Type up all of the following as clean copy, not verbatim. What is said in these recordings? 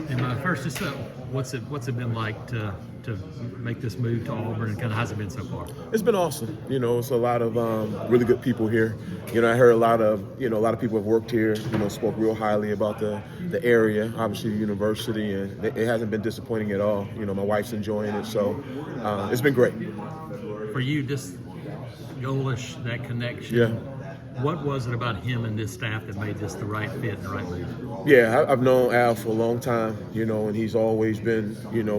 And first, just what's it been like to make this move to Auburn, and kind of how's it been so far? It's been awesome. It's a lot of really good people here. I heard a lot of people have worked here. Spoke real highly about the area, obviously the university, and it hasn't been disappointing at all. My wife's enjoying it, so it's been great. For you, just Golish, that connection. Yeah. What was it about him and this staff that made this the right fit and the right move? Yeah, I've known Al for a long time, and he's always been,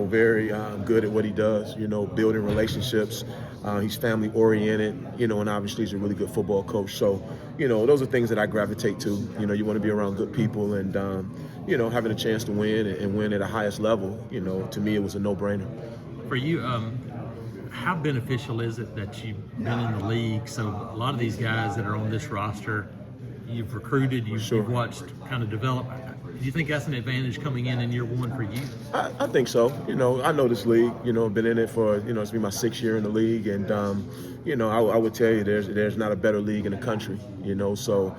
very good at what he does, building relationships. He's family oriented, and obviously he's a really good football coach. So, those are things that I gravitate to. You want to be around good people, and, having a chance to win and win at the highest level, to me it was a no-brainer. For you, how beneficial is it that you've been in the league? So a lot of these guys that are on this roster, you've recruited, you've watched kind of develop. Do you think that's an advantage coming in year one for you? I think so. I know this league. I've been in it for, it's been my 6th year in the league, and I would tell you there's not a better league in the country. So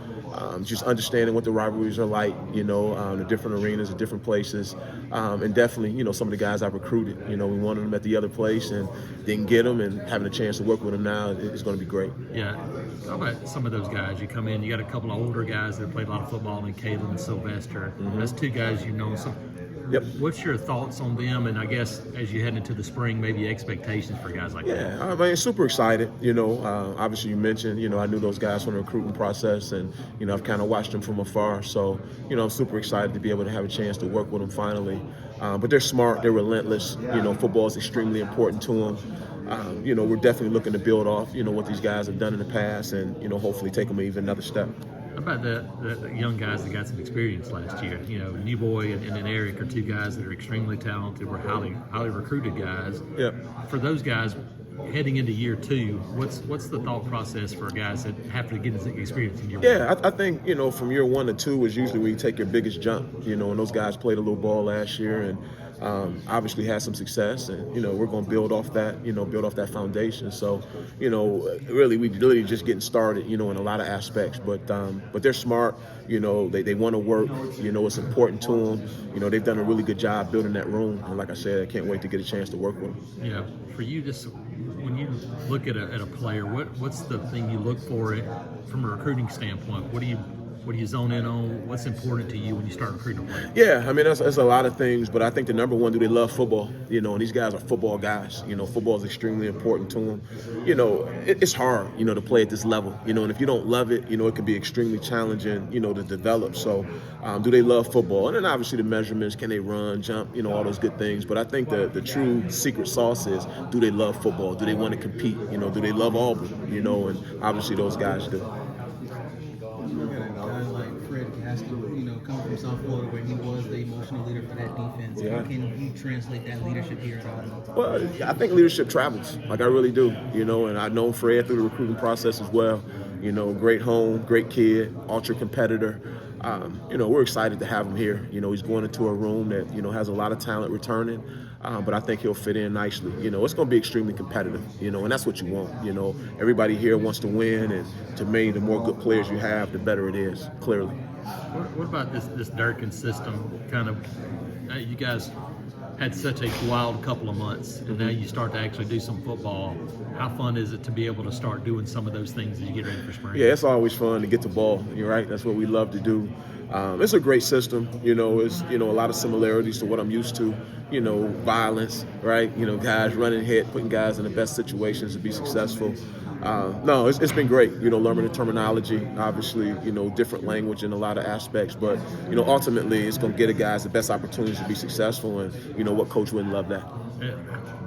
just understanding what the rivalries are like, the different arenas, the different places, and definitely, some of the guys I've recruited. We wanted them at the other place and didn't get them, and having a chance to work with them now is going to be great. Yeah. How about some of those guys? You come in, you got a couple of older guys that played a lot of football, and Caleb and Sylvester. Mm-hmm. That's 2 guys you've known. So yep. What's your thoughts on them? And I guess as you head into the spring, maybe expectations for guys like that? Yeah, I mean, super excited. Obviously you mentioned, I knew those guys from the recruiting process, and, I've kind of watched them from afar. So, I'm super excited to be able to have a chance to work with them finally. But they're smart, they're relentless. Football is extremely important to them. We're definitely looking to build off, what these guys have done in the past, and, hopefully take them even another step. How about the young guys that got some experience last year? New Boy and Eric are 2 guys that are extremely talented. We're highly recruited guys. Yeah. For those guys heading into year 2, what's the thought process for guys that have to get this experience in year 1? Yeah, I think, from year 1 to 2 is usually where you take your biggest jump, and those guys played a little ball last year and obviously had some success, and, we're going to build off that foundation. So, really, we literally just getting started, in a lot of aspects, but they're smart, they want to work, it's important to them, they've done a really good job building that room, and like I said, I can't wait to get a chance to work with them. Yeah, for you, just when you look at a player, what's the thing you look for from a recruiting standpoint? What do you zone in on? What's important to you when you start recruiting a player? Yeah, I mean, that's a lot of things, but I think the number one, do they love football? And these guys are football guys. Football is extremely important to them. It's hard, to play at this level, and if you don't love it, it can be extremely challenging, to develop. So do they love football? And then obviously the measurements, can they run, jump, all those good things. But I think the true secret sauce is, do they love football? Do they want to compete? Do they love Auburn? And obviously those guys do. Guys like Fred Haskell, coming from South Florida where he was the emotional leader for that defense. Yeah. How can you translate that leadership here at Auburn? Well, I think leadership travels. Like, I really do, and I've known Fred through the recruiting process as well. Great home, great kid, ultra competitor. We're excited to have him here. He's going into a room that, has a lot of talent returning, but I think he'll fit in nicely. It's going to be extremely competitive, and that's what you want. Everybody here wants to win, and to me, the more good players you have, the better it is, clearly. What about this Durkin system? Kind of, you guys had such a wild couple of months, and now you start to actually do some football. How fun is it to be able to start doing some of those things as you get ready for spring? Yeah, it's always fun to get the ball. You're right. That's what we love to do. It's a great system. It's a lot of similarities to what I'm used to. Violence, right? Guys running hit, putting guys in the best situations to be successful. No, it's been great. Learning the terminology, obviously, different language in a lot of aspects. But ultimately, it's going to get the guys the best opportunities to be successful. And what coach wouldn't love that?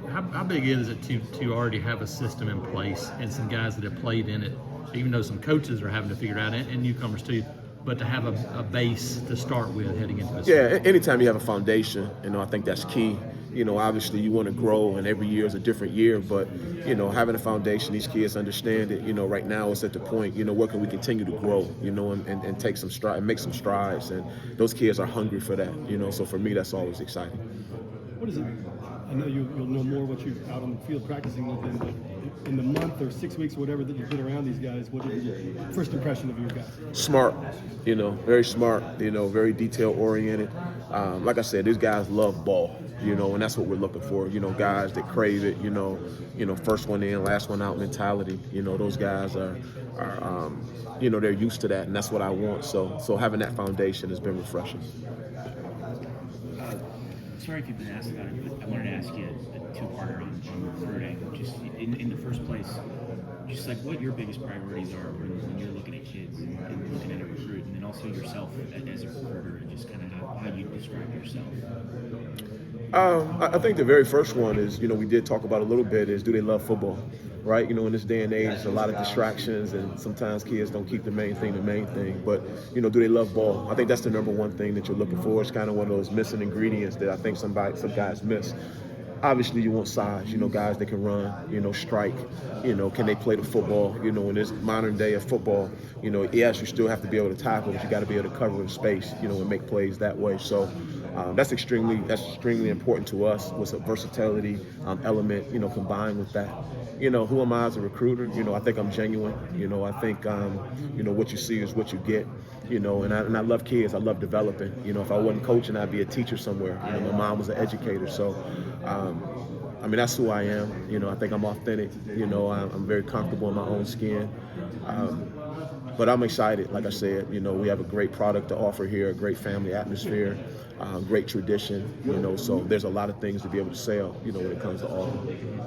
How big is it to already have a system in place and some guys that have played in it, even though some coaches are having to figure it out, and newcomers too, but to have a base to start with heading into this? Yeah, anytime you have a foundation, I think that's key. Obviously you want to grow, and every year is a different year, but, having a foundation, these kids understand it. Right now it's at the point, where can we continue to grow, and take some stride and make some strides, and those kids are hungry for that, so for me, that's always exciting. What is it? I know you'll know more what you're out on the field practicing with them, but in the month or 6 weeks or whatever that you've been around these guys, what is your first impression of your guy? Smart, very smart, very detail oriented. Like I said, these guys love ball, and that's what we're looking for. Guys that crave it, first one in, last one out mentality. Those guys are they're used to that, and that's what I want. So having that foundation has been refreshing. Sorry if you've been asked about it, but I wanted to ask you a two-parter on recruiting. Just in the first place, just like what your biggest priorities are when you're looking at kids and looking at a recruit, and then also yourself as a recruiter, and just kind of how you describe yourself. I think the very first one is, we did talk about a little bit, is do they love football, right? In this day and age, there's a lot of distractions, and sometimes kids don't keep the main thing. But, do they love ball? I think that's the number one thing that you're looking for. It's kind of one of those missing ingredients that I think some guys miss. Obviously, you want size, guys that can run, strike, can they play the football? In this modern day of football, yes, you still have to be able to tackle, but you got to be able to cover the space, and make plays that way. So that's extremely important to us with a versatility element, combined with that. Who am I as a recruiter? I think I'm genuine. I think, what you see is what you get. And I love kids. I love developing. If I wasn't coaching, I'd be a teacher somewhere. My mom was an educator. So, that's who I am. I think I'm authentic. I'm very comfortable in my own skin. But I'm excited. Like I said, we have a great product to offer here, a great family atmosphere, great tradition. So there's a lot of things to be able to sell, when it comes to Auburn.